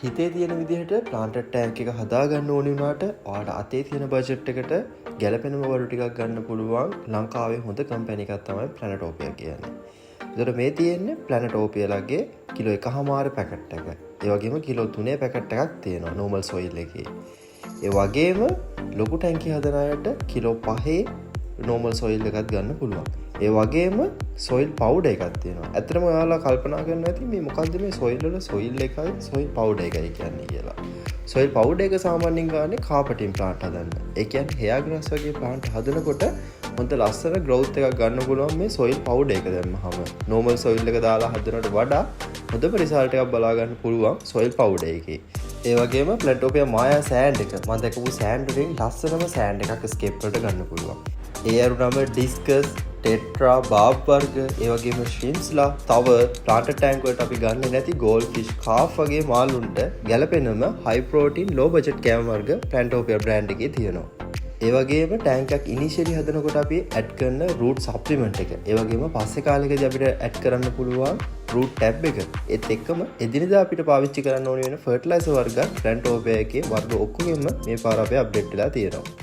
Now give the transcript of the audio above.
හිතේ තියෙන විදිහට ප්ලාන්ටඩ් ටැංක් එක හදාගන්න ඕනි වුණාට ඔයාලට අතේ තියෙන බජට් එකට ගැලපෙනම වරු ටිකක් ගන්න පුළුවන් ලංකාවේ හොඳ කම්පැනි එකක් තමයි ප්ලැනටෝපියා කියන්නේ. ඒතර මේ තියෙන්නේ ප්ලැනටෝපියාලගේ කිලෝ 1.5 පැකට් එක. ඒ වගේම කිලෝ 3 පැකට් එකක් තියෙනවා normal soil එකේ. ඒ වගේම ලොකු ටැංකිය හදන අයට කිලෝ 5 normal soil එකක් ගන්න පුළුවන්. ඒ වගේම soil powder එකක් තියෙනවා. ඇත්තටම ඔයාලා කල්පනා කරනවා ඇති මේ මොකද්ද මේ soil වල soil එකයි soil powder එකයි කියන්නේ කියලා. soil powder එක සාමාන්‍යයෙන් ගන්නේ carpeting plant හදන්න. ඒ කියන්නේ hair grass වගේ plant හදනකොට හොඳ ලස්සන growth එකක් ගන්න පුළුවන් මේ soil powder එක දැම්මහම. normal soil එක දාලා හදනට වඩා හොඳම result එකක් බලා ගන්න පුළුවන් soil powder එකේ. ඒ වගේම ප්ලැන්ටෝපියා මායා සෑන්ඩ් එක මම දැකපු සෑන්ඩ් එකෙන් ලස්සනම සෑන්ඩ් එකක් ස්කේප් වලට ගන්න පුළුවන්. ඒ අරුණම ඩිස්කස්, ටෙට්‍රා, බාබ් වර්ග, ඒ වගේම ශ්‍රිම්ස්ලා, තව ප්ලාන්ටර් ටැංක් වලට අපි ගන්නේ නැති ගෝල්ඩ් ෆිෂ්, කාෆ් වගේ මාළුන්ට ගැලපෙනම හයි ප්‍රෝටීන් ලෝ බජට් කෑම වර්ග ප්ලැන්ටෝපියා බ්‍රෑන්ඩ් එකේ තියෙනවා. ඒ වගේම ටැංක් එකක් ඉනිෂියලි හදනකොට අපි ඇඩ් කරන රූට් සප්ලිමන්ට් එක. ඒ වගේම පස්සේ කාලෙකදී අපිට ඇඩ් කරන්න පුළුවන් රූට් ටැබ් එක. ඒත් එක්කම එදිනෙදා අපිට පාවිච්චි කරන්න ඕන වෙන ෆර්ටිලයිසර් වර්ග ප්ලැන්ටෝපියා එකේ වර්ග ඔක්කොගෙම මේ පාර අපි අප්ඩේට් වෙලා තියෙනවා.